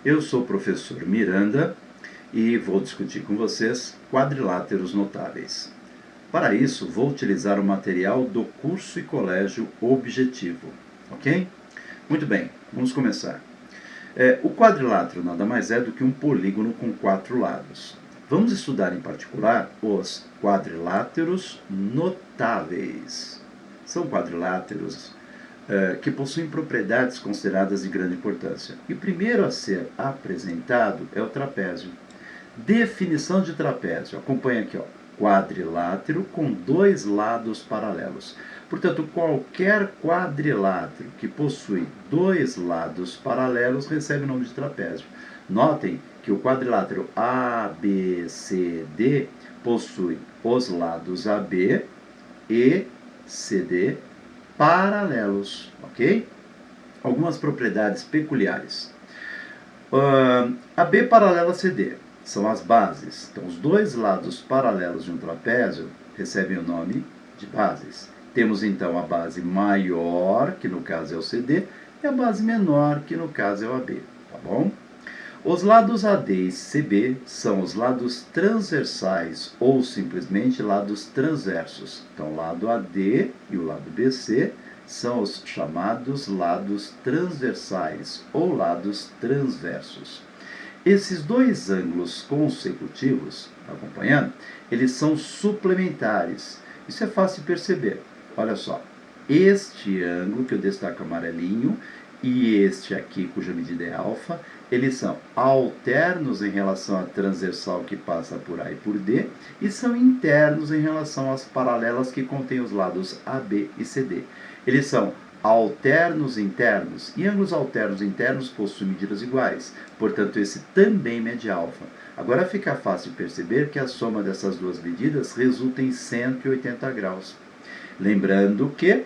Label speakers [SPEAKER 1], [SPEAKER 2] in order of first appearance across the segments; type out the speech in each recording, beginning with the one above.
[SPEAKER 1] Eu sou o professor Miranda e vou discutir com vocês quadriláteros notáveis. Para isso, vou utilizar o material do curso e colégio Objetivo, ok? Muito bem, vamos começar. O quadrilátero nada mais é do que um polígono com 4 lados. Vamos estudar em particular os quadriláteros notáveis. São quadriláteros que possuem propriedades consideradas de grande importância. E o primeiro a ser apresentado é o trapézio. Definição de trapézio. Acompanha aqui, ó. Quadrilátero com 2 lados paralelos. Portanto, qualquer quadrilátero que possui 2 lados paralelos recebe o nome de trapézio. Notem que o quadrilátero ABCD possui os lados AB e CD paralelos, ok? Algumas propriedades peculiares. AB paralela a CD são as bases. Então, os 2 lados paralelos de um trapézio recebem o nome de bases. Temos então a base maior, que no caso é o CD, e a base menor, que no caso é o AB, tá bom? Os lados AD e CB são os lados transversais ou simplesmente lados transversos. Então, o lado AD e o lado BC são os chamados lados transversais ou lados transversos. Esses 2 ângulos consecutivos, acompanhando, eles são suplementares. Isso é fácil de perceber. Olha só, este ângulo que eu destaco amarelinho e este aqui, cuja medida é alfa, eles são alternos em relação à transversal que passa por A e por D, e são internos em relação às paralelas que contêm os lados AB e CD. Eles são alternos internos, e ângulos alternos internos possuem medidas iguais, portanto esse também mede alfa. Agora fica fácil de perceber que a soma dessas 2 medidas resulta em 180 graus. Lembrando que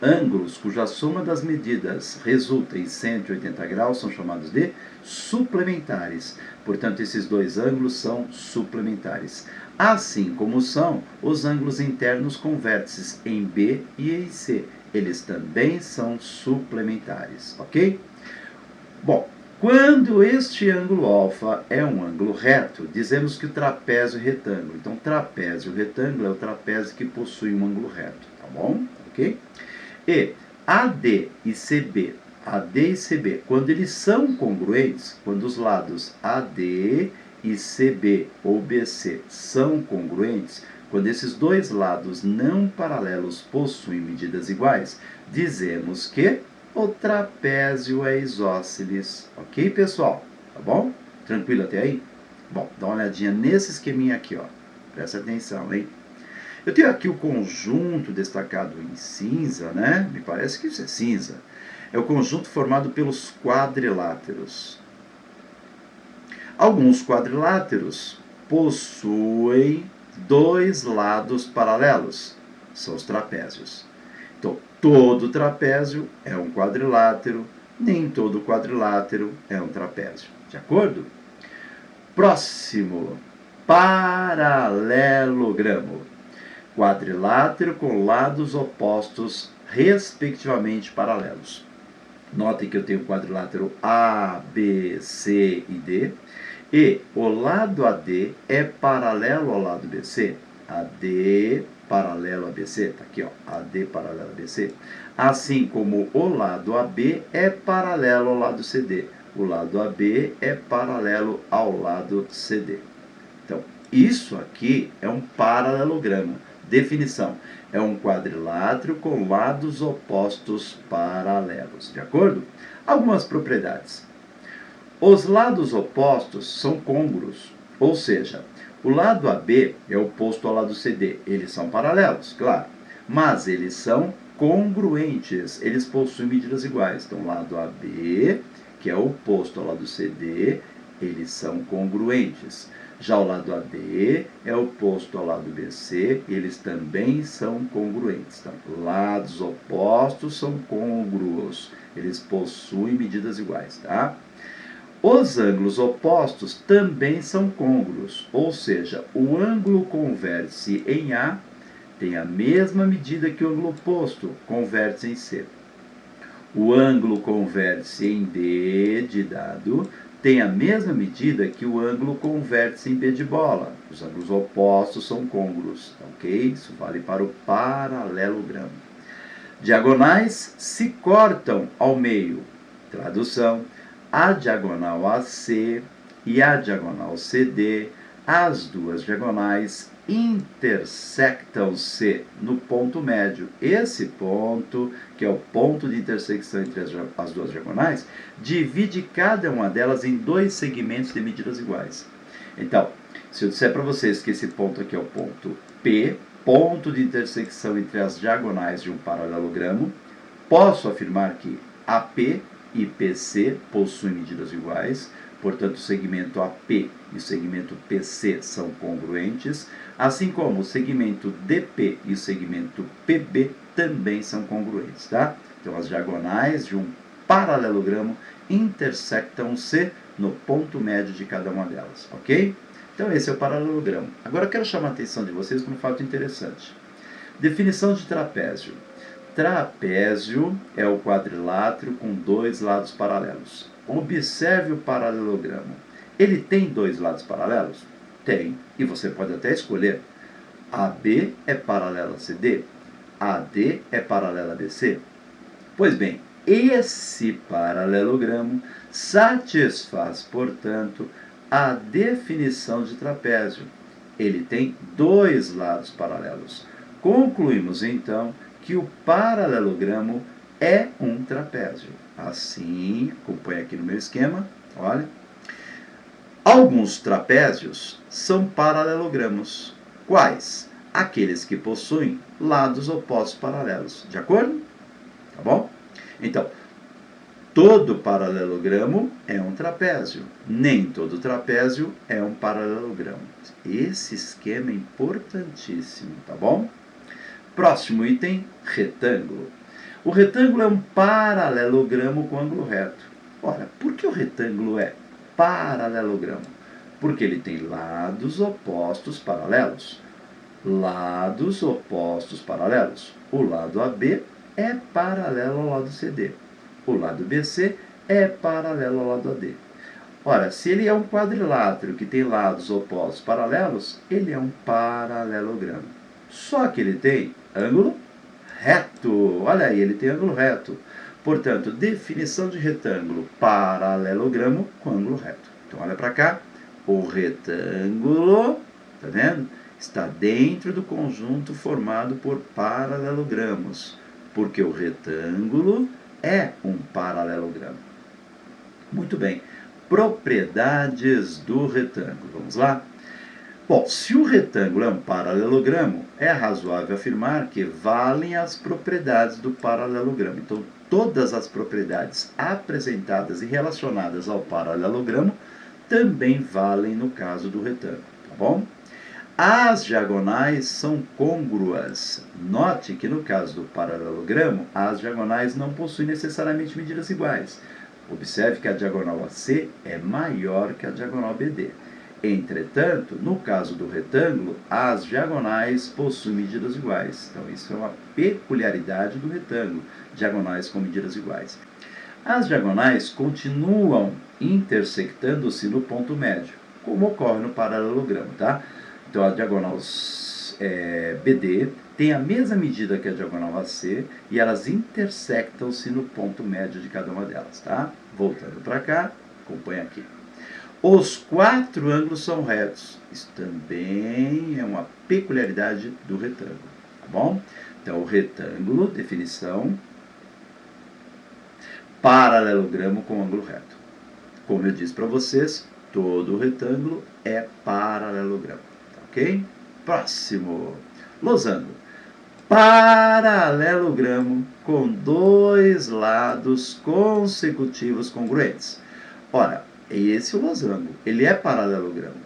[SPEAKER 1] ângulos cuja soma das medidas resulta em 180 graus são chamados de suplementares. Portanto, esses 2 ângulos são suplementares. Assim como são os ângulos internos com vértices em B e em C. Eles também são suplementares, ok? Bom, quando este ângulo alfa é um ângulo reto, dizemos que o trapézio é retângulo. Então, trapézio retângulo é o trapézio que possui um ângulo reto, tá bom? Ok? E AD e CB, quando eles são congruentes, quando os lados AD e CB ou BC são congruentes, quando esses 2 lados não paralelos possuem medidas iguais, dizemos que o trapézio é isósceles. Ok, pessoal? Tá bom? Tranquilo até aí? Bom, dá uma olhadinha nesse esqueminha aqui, ó. Presta atenção, hein? Eu tenho aqui o conjunto destacado em cinza, né? Me parece que isso é cinza. É o conjunto formado pelos quadriláteros. Alguns quadriláteros possuem 2 lados paralelos. São os trapézios. Então, todo trapézio é um quadrilátero, nem todo quadrilátero é um trapézio. De acordo? Próximo. Paralelogramo. Quadrilátero com lados opostos, respectivamente paralelos. Notem que eu tenho o quadrilátero A, B, C e D. E o lado AD é paralelo ao lado BC. AD paralelo a BC, está aqui, ó, AD paralelo a BC. Assim como o lado AB é paralelo ao lado CD. O lado AB é paralelo ao lado CD. Então, isso aqui é um paralelogramo. Definição: é um quadrilátero com lados opostos paralelos. De acordo? Algumas propriedades. Os lados opostos são côngruos, ou seja, o lado AB é oposto ao lado CD. Eles são paralelos, claro, mas eles são congruentes. Eles possuem medidas iguais. Então, o lado AB, que é oposto ao lado CD, eles são congruentes. Já o lado AD é oposto ao lado BC, eles também são congruentes. Então, lados opostos são côngruos, eles possuem medidas iguais, tá? Os ângulos opostos também são côngruos, ou seja, o ângulo converte-se em A tem a mesma medida que o ângulo oposto, converte-se em C. O ângulo converte-se em D de dado tem a mesma medida que o ângulo com vértice em B de bola. Os ângulos opostos são côngruos, ok? Isso vale para o paralelogramo. Diagonais se cortam ao meio. Tradução: a diagonal AC e a diagonal CD, as duas diagonais intersectam-se no ponto médio. Esse ponto, que é o ponto de intersecção entre as duas diagonais, divide cada uma delas em dois segmentos de medidas iguais. Então, se eu disser para vocês que esse ponto aqui é o ponto P, ponto de intersecção entre as diagonais de um paralelogramo, posso afirmar que AP e PC possuem medidas iguais, portanto o segmento AP e o segmento PC são congruentes, assim como o segmento DP e o segmento PB também são congruentes, tá? Então as diagonais de um paralelogramo intersectam-se no ponto médio de cada uma delas, ok? Então esse é o paralelogramo. Agora eu quero chamar a atenção de vocês para um fato interessante. Definição de trapézio. Trapézio é o quadrilátero com dois lados paralelos. Observe o paralelogramo. Ele tem dois lados paralelos? Tem. E você pode até escolher. AB é paralela a CD. AD é paralela a BC. Pois bem, esse paralelogramo satisfaz, portanto, a definição de trapézio. Ele tem dois lados paralelos. Concluímos, então, que o paralelogramo é um trapézio. Assim, acompanha aqui no meu esquema, olha. Alguns trapézios são paralelogramos. Quais? Aqueles que possuem lados opostos paralelos. De acordo? Tá bom? Então, todo paralelogramo é um trapézio. Nem todo trapézio é um paralelogramo. Esse esquema é importantíssimo, tá bom? Próximo item, retângulo. O retângulo é um paralelogramo com ângulo reto. Ora, por que o retângulo é paralelogramo? Porque ele tem lados opostos paralelos. Lados opostos paralelos. O lado AB é paralelo ao lado CD. O lado BC é paralelo ao lado AD. Ora, se ele é um quadrilátero que tem lados opostos paralelos, ele é um paralelogramo. Só que ele tem ângulo reto. Olha aí, ele tem ângulo reto. Portanto, definição de retângulo, paralelogramo com ângulo reto. Então, olha para cá. O retângulo, tá vendo? Está dentro do conjunto formado por paralelogramos, porque o retângulo é um paralelogramo. Muito bem. Propriedades do retângulo. Vamos lá? Bom, se o retângulo é um paralelogramo, é razoável afirmar que valem as propriedades do paralelogramo. Então, todas as propriedades apresentadas e relacionadas ao paralelogramo também valem no caso do retângulo, tá bom? As diagonais são côngruas. Note que no caso do paralelogramo, as diagonais não possuem necessariamente medidas iguais. Observe que a diagonal AC é maior que a diagonal BD. Entretanto, no caso do retângulo, as diagonais possuem medidas iguais. Então, isso é uma peculiaridade do retângulo, diagonais com medidas iguais. As diagonais continuam intersectando-se no ponto médio, como ocorre no paralelogramo, tá? Então, a diagonal BD tem a mesma medida que a diagonal AC e elas intersectam-se no ponto médio de cada uma delas, tá? Voltando para cá, acompanha aqui. Os quatro ângulos são retos. Isso também é uma peculiaridade do retângulo, tá bom? Então, o retângulo, definição, paralelogramo com ângulo reto. Como eu disse para vocês, todo retângulo é paralelogramo, tá ok? Próximo, losango. Paralelogramo com dois lados consecutivos congruentes. Ora, esse é o losango. Ele é paralelogramo.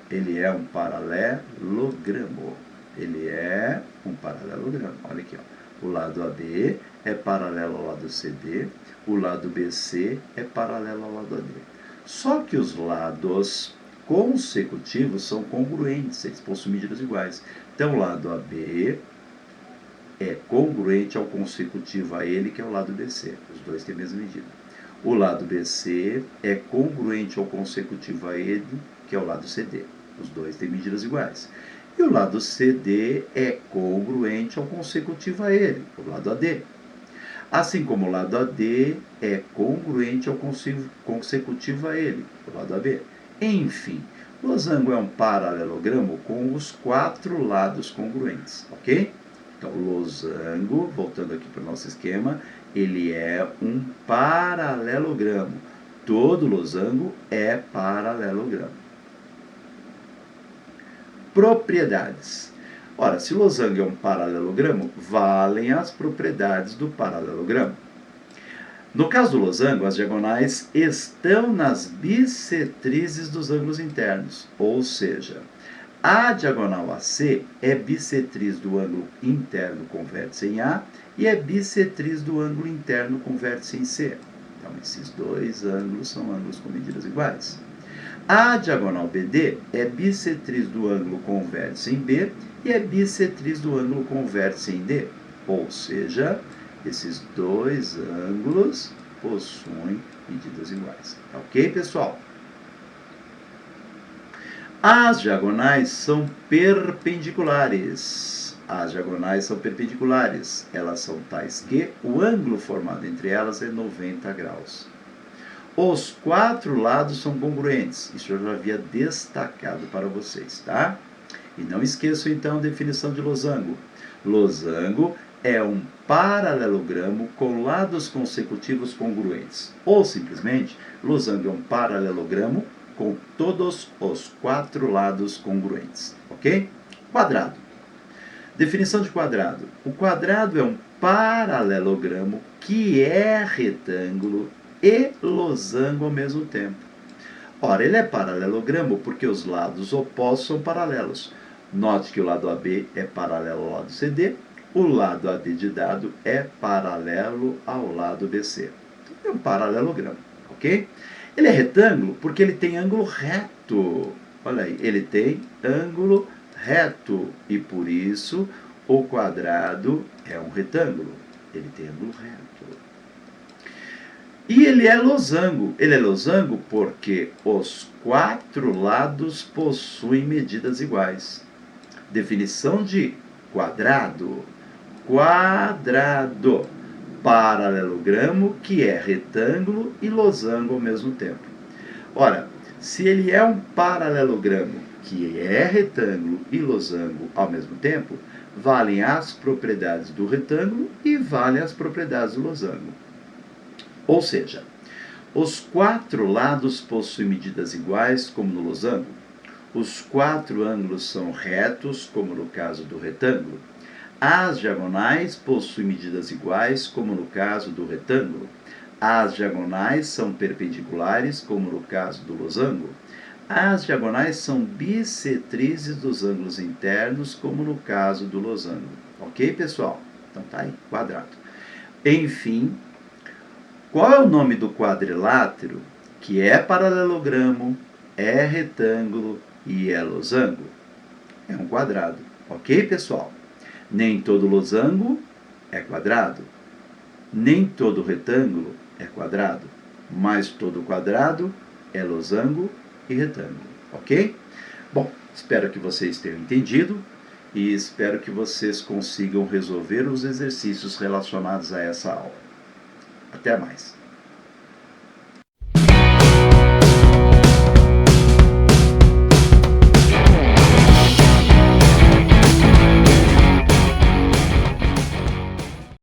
[SPEAKER 1] Ele é um paralelogramo. Ele é um paralelogramo. Olha aqui, ó. O lado AB é paralelo ao lado CD. O lado BC é paralelo ao lado AD. Só que os lados consecutivos são congruentes. Eles possuem medidas iguais. Então, o lado AB é congruente ao consecutivo a ele, que é o lado BC. Os dois têm a mesma medida. O lado BC é congruente ou consecutivo a ele, que é o lado CD. Os dois têm medidas iguais. E o lado CD é congruente ou consecutivo a ele, o lado AD. Assim como o lado AD é congruente ou consecutivo a ele, o lado AB. Enfim, losango é um paralelogramo com os 4 lados congruentes, ok? Então, losango, voltando aqui para o nosso esquema, ele é um paralelogramo. Todo losango é paralelogramo. Propriedades. Ora, se losango é um paralelogramo, valem as propriedades do paralelogramo. No caso do losango, as diagonais estão nas bissetrizes dos ângulos internos, ou seja, a diagonal AC é bissetriz do ângulo interno com vértice em A e é bissetriz do ângulo interno com vértice em C. Então, esses dois ângulos são ângulos com medidas iguais. A diagonal BD é bissetriz do ângulo com vértice em B e é bissetriz do ângulo com vértice em D. Ou seja, esses dois ângulos possuem medidas iguais. Ok, pessoal? As diagonais são perpendiculares. As diagonais são perpendiculares. Elas são tais que o ângulo formado entre elas é 90 graus. Os 4 lados são congruentes. Isso eu já havia destacado para vocês, tá? E não esqueçam, então, a definição de losango. Losango é um paralelogramo com lados consecutivos congruentes. Ou, simplesmente, losango é um paralelogramo com todos os 4 lados congruentes. Ok? Quadrado. Definição de quadrado. O quadrado é um paralelogramo que é retângulo e losango ao mesmo tempo. Ora, ele é paralelogramo porque os lados opostos são paralelos. Note que o lado AB é paralelo ao lado CD, o lado AD de dado é paralelo ao lado BC. Então, é um paralelogramo, ok? Ele é retângulo porque ele tem ângulo reto. Olha aí, ele tem ângulo reto e por isso o quadrado é um retângulo. Ele tem ângulo reto. E ele é losango. Ele é losango porque os 4 lados possuem medidas iguais. Definição de quadrado. Quadrado. Paralelogramo que é retângulo e losango ao mesmo tempo. Ora, se ele é um paralelogramo que é retângulo e losango ao mesmo tempo, valem as propriedades do retângulo e valem as propriedades do losango. Ou seja, os 4 lados possuem medidas iguais, como no losango. Os 4 ângulos são retos, como no caso do retângulo. As diagonais possuem medidas iguais, como no caso do retângulo. As diagonais são perpendiculares, como no caso do losango. As diagonais são bissetrizes dos ângulos internos, como no caso do losango. Ok, pessoal? Então tá aí, quadrado. Enfim, qual é o nome do quadrilátero que é paralelogramo, é retângulo e é losango? É um quadrado. Ok, pessoal? Nem todo losango é quadrado, nem todo retângulo é quadrado, mas todo quadrado é losango e retângulo, ok? Bom, espero que vocês tenham entendido e espero que vocês consigam resolver os exercícios relacionados a essa aula. Até mais!